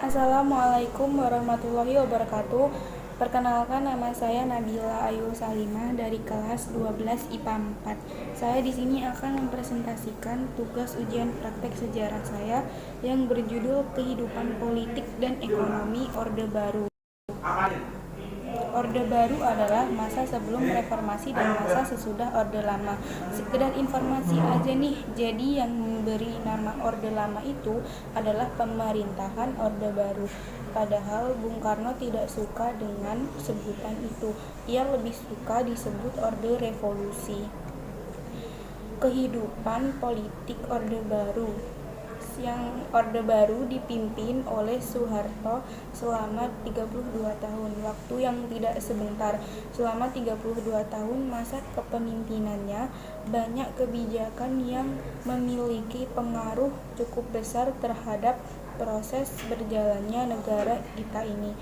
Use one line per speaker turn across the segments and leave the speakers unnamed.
Assalamualaikum warahmatullahi wabarakatuh. Perkenalkan, nama saya Nabila Ayu Salimah dari kelas 12 IPA 4. Saya di sini akan mempresentasikan tugas ujian praktek sejarah saya yang berjudul Kehidupan Politik dan Ekonomi Orde Baru. Orde Baru adalah masa sebelum reformasi dan masa sesudah Orde Lama. Sekedar informasi aja nih, jadi yang memberi nama Orde Lama itu adalah pemerintahan Orde Baru. Padahal Bung Karno tidak suka dengan sebutan itu. Ia lebih suka disebut Orde Revolusi. Kehidupan politik Orde Baru. Yang Orde Baru dipimpin oleh Soeharto selama 32 tahun, waktu yang tidak sebentar. Selama 32 tahun masa kepemimpinannya, banyak kebijakan yang memiliki pengaruh cukup besar terhadap proses berjalannya negara kita ini,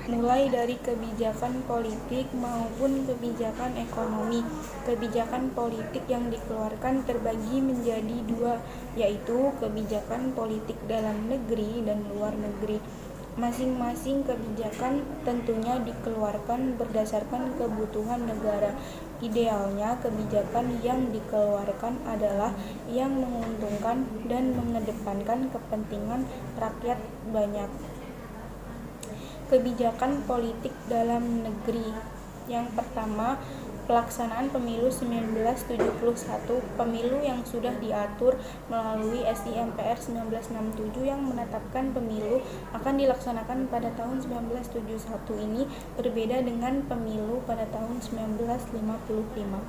mulai dari kebijakan politik maupun kebijakan ekonomi. Kebijakan politik yang dikeluarkan terbagi menjadi dua, yaitu kebijakan politik dalam negeri dan luar negeri. Masing-masing kebijakan tentunya dikeluarkan berdasarkan kebutuhan negara. Idealnya kebijakan yang dikeluarkan adalah yang menguntungkan dan mengedepankan kepentingan rakyat banyak. Kebijakan politik dalam negeri. Yang pertama, pelaksanaan pemilu 1971, pemilu yang sudah diatur melalui SI MPR 1967 yang menetapkan pemilu akan dilaksanakan pada tahun 1971 ini berbeda dengan pemilu pada tahun 1955.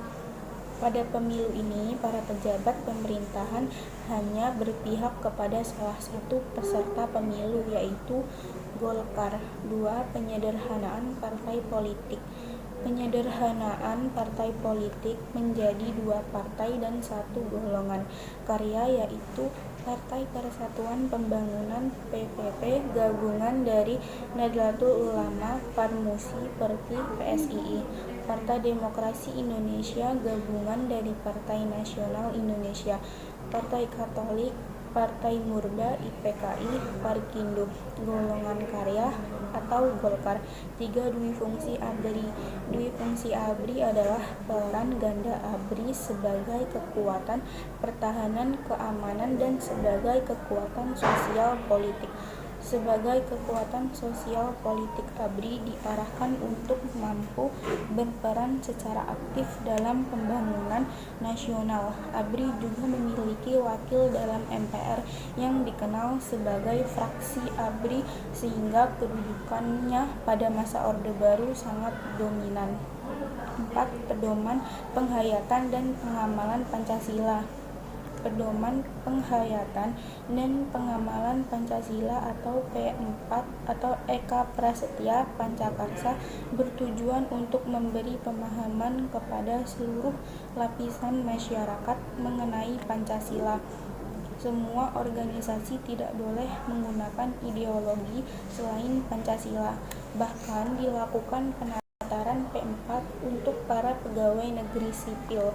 Pada pemilu ini, para pejabat pemerintahan hanya berpihak kepada salah satu peserta pemilu, yaitu Golkar. 2. Penyederhanaan partai politik. Penyederhanaan partai politik menjadi 2 partai dan 1 golongan karya, yaitu Partai Persatuan Pembangunan PPP gabungan dari Nahdlatul Ulama, Parmusi, Perti, PSII. Partai Demokrasi Indonesia gabungan dari Partai Nasional Indonesia, Partai Katolik, Partai Murba, IPKI, Parkindo, golongan karya atau Golkar. 3. Dwi fungsi ABRI. Dwi fungsi ABRI adalah peran ganda ABRI sebagai kekuatan pertahanan keamanan dan sebagai kekuatan sosial politik. Sebagai kekuatan sosial politik, ABRI diarahkan untuk mampu berperan secara aktif dalam pembangunan nasional. ABRI juga memiliki wakil dalam MPR yang dikenal sebagai fraksi ABRI, sehingga kedudukannya pada masa Orde Baru sangat dominan. 4. Pedoman penghayatan dan pengamalan Pancasila. Pedoman penghayatan dan pengamalan Pancasila atau P4 atau Eka Prasetya Pancakarsa bertujuan untuk memberi pemahaman kepada seluruh lapisan masyarakat mengenai Pancasila. Semua organisasi tidak boleh menggunakan ideologi selain Pancasila. Bahkan dilakukan pendaftaran P4 untuk para pegawai negeri sipil.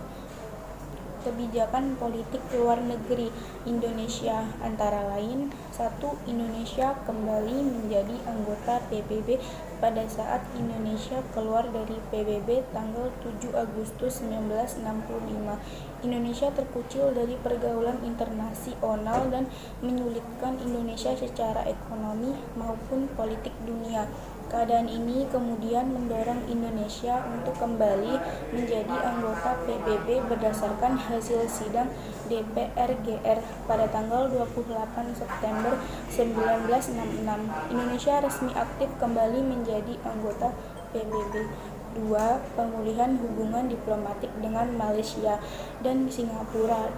Kebijakan politik luar negeri Indonesia antara lain: 1. Indonesia kembali menjadi anggota PBB pada saat Indonesia keluar dari PBB tanggal 7 Agustus 1965. Indonesia terkucil dari pergaulan internasional dan menyulitkan Indonesia secara ekonomi maupun politik dunia. Keadaan ini kemudian mendorong Indonesia untuk kembali menjadi anggota PBB berdasarkan hasil sidang DPR-GR pada tanggal 28 September 1966. Indonesia resmi aktif kembali menjadi anggota PBB. 2. Pemulihan hubungan diplomatik dengan Malaysia dan Singapura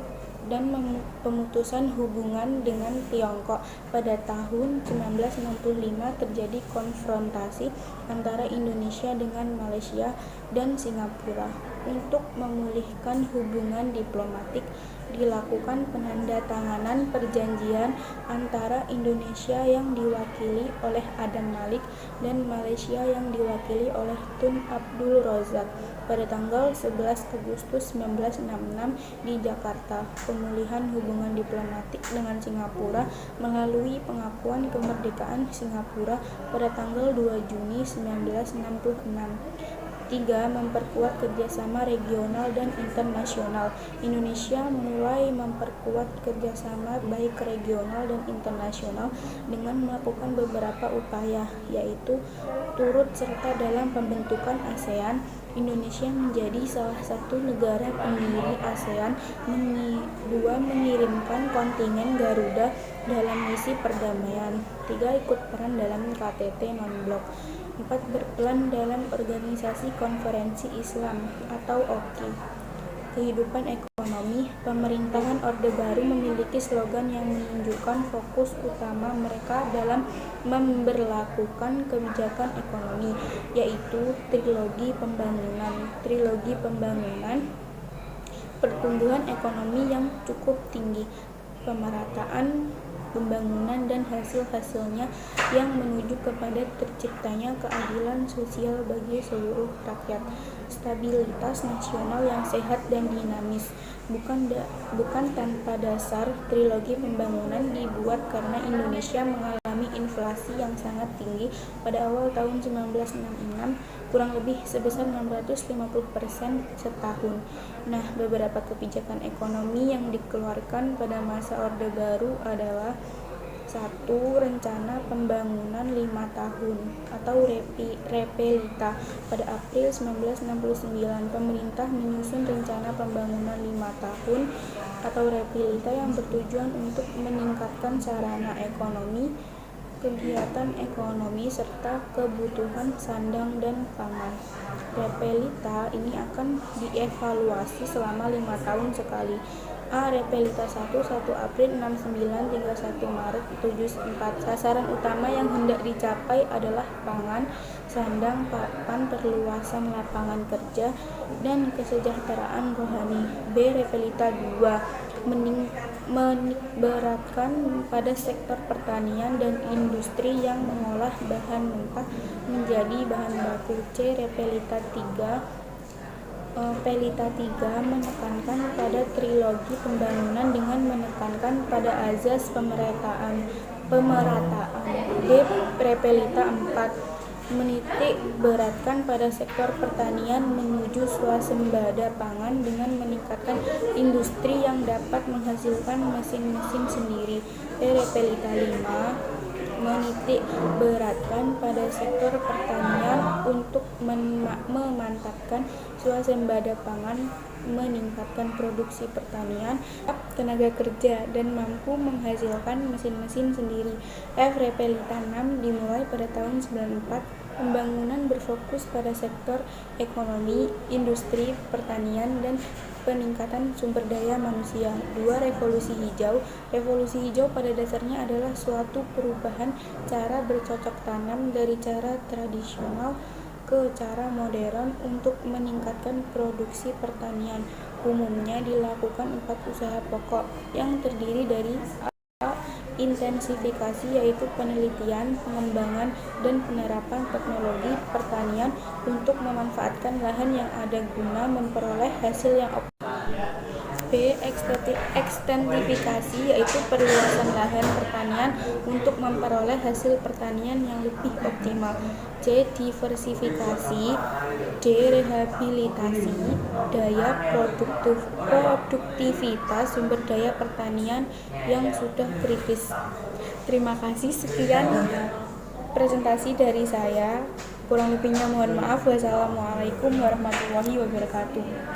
dan pemutusan hubungan dengan Tiongkok. Pada tahun 1965 terjadi konfrontasi antara Indonesia dengan Malaysia dan Singapura. Untuk memulihkan hubungan diplomatik dilakukan penandatanganan perjanjian antara Indonesia yang diwakili oleh Adam Malik dan Malaysia yang diwakili oleh Tun Abdul Razak pada tanggal 11 Agustus 1966 di Jakarta. Pemulihan hubungan diplomatik dengan Singapura melalui pengakuan kemerdekaan Singapura pada tanggal 2 Juni 1966. 3. Memperkuat kerjasama regional dan internasional. Indonesia mulai memperkuat kerjasama baik regional dan internasional dengan melakukan beberapa upaya, yaitu turut serta dalam pembentukan ASEAN. Indonesia menjadi salah satu negara pendiri ASEAN. 2. Mengirimkan kontingen Garuda dalam misi perdamaian. 3. Ikut peran dalam KTT non-blok. 4. Berperan dalam Organisasi Konferensi Islam atau OKI. Kehidupan ekonomi. Pemerintahan Orde Baru memiliki slogan yang menunjukkan fokus utama mereka dalam memberlakukan kebijakan ekonomi, yaitu trilogi pembangunan, pertumbuhan ekonomi yang cukup tinggi, pemerataan pembangunan dan hasil-hasilnya yang menuju kepada terciptanya keadilan sosial bagi seluruh rakyat, stabilitas nasional yang sehat dan dinamis. Bukan tanpa dasar, trilogi pembangunan dibuat karena Indonesia mengalami inflasi yang sangat tinggi pada awal tahun 1966, kurang lebih sebesar 650% setahun. Nah, beberapa kebijakan ekonomi yang dikeluarkan pada masa Orde Baru adalah 1. Rencana Pembangunan 5 Tahun atau Repelita. Pada April 1969, pemerintah menyusun Rencana Pembangunan 5 Tahun atau Repelita yang bertujuan untuk meningkatkan sarana ekonomi, kegiatan ekonomi, serta kebutuhan sandang dan pangan. Repelita ini akan dievaluasi selama 5 tahun sekali. A. Repelita 1 April 69 hingga 1 Maret 74. Sasaran utama yang hendak dicapai adalah pangan, sandang, papan, perluasan lapangan kerja, dan kesejahteraan rohani. B. Repelita 2 menikberatkan pada sektor pertanian dan industri yang mengolah bahan mentah menjadi bahan baku. C. Pelita 3 menekankan pada trilogi pembangunan dengan menekankan pada azas pemerataan. D. Repelita 4 menitik beratkan pada sektor pertanian menuju swasembada pangan dengan meningkatkan industri yang dapat menghasilkan mesin-mesin sendiri. Repelita 5 menitik beratkan pada sektor pertanian untuk memantapkan swasembada pangan, meningkatkan produksi pertanian, tenaga kerja, dan mampu menghasilkan mesin-mesin sendiri. F. Repelita 6 dimulai pada tahun 94. Pembangunan berfokus pada sektor ekonomi, industri, pertanian, dan peningkatan sumber daya manusia. 2. Revolusi Hijau. Revolusi hijau pada dasarnya adalah suatu perubahan cara bercocok tanam dari cara tradisional ke cara modern untuk meningkatkan produksi pertanian. Umumnya dilakukan 4 usaha pokok yang terdiri dari intensifikasi, yaitu penelitian, pengembangan, dan penerapan teknologi pertanian untuk memanfaatkan lahan yang ada guna memperoleh hasil yang optimal. B. Ekstensifikasi, yaitu perluasan lahan pertanian untuk memperoleh hasil pertanian yang lebih optimal. C. Diversifikasi. D. Rehabilitasi daya produktivitas sumber daya pertanian yang sudah kritis. Terima kasih, sekian presentasi dari saya. Kurang lebihnya mohon maaf. Wassalamualaikum warahmatullahi wabarakatuh.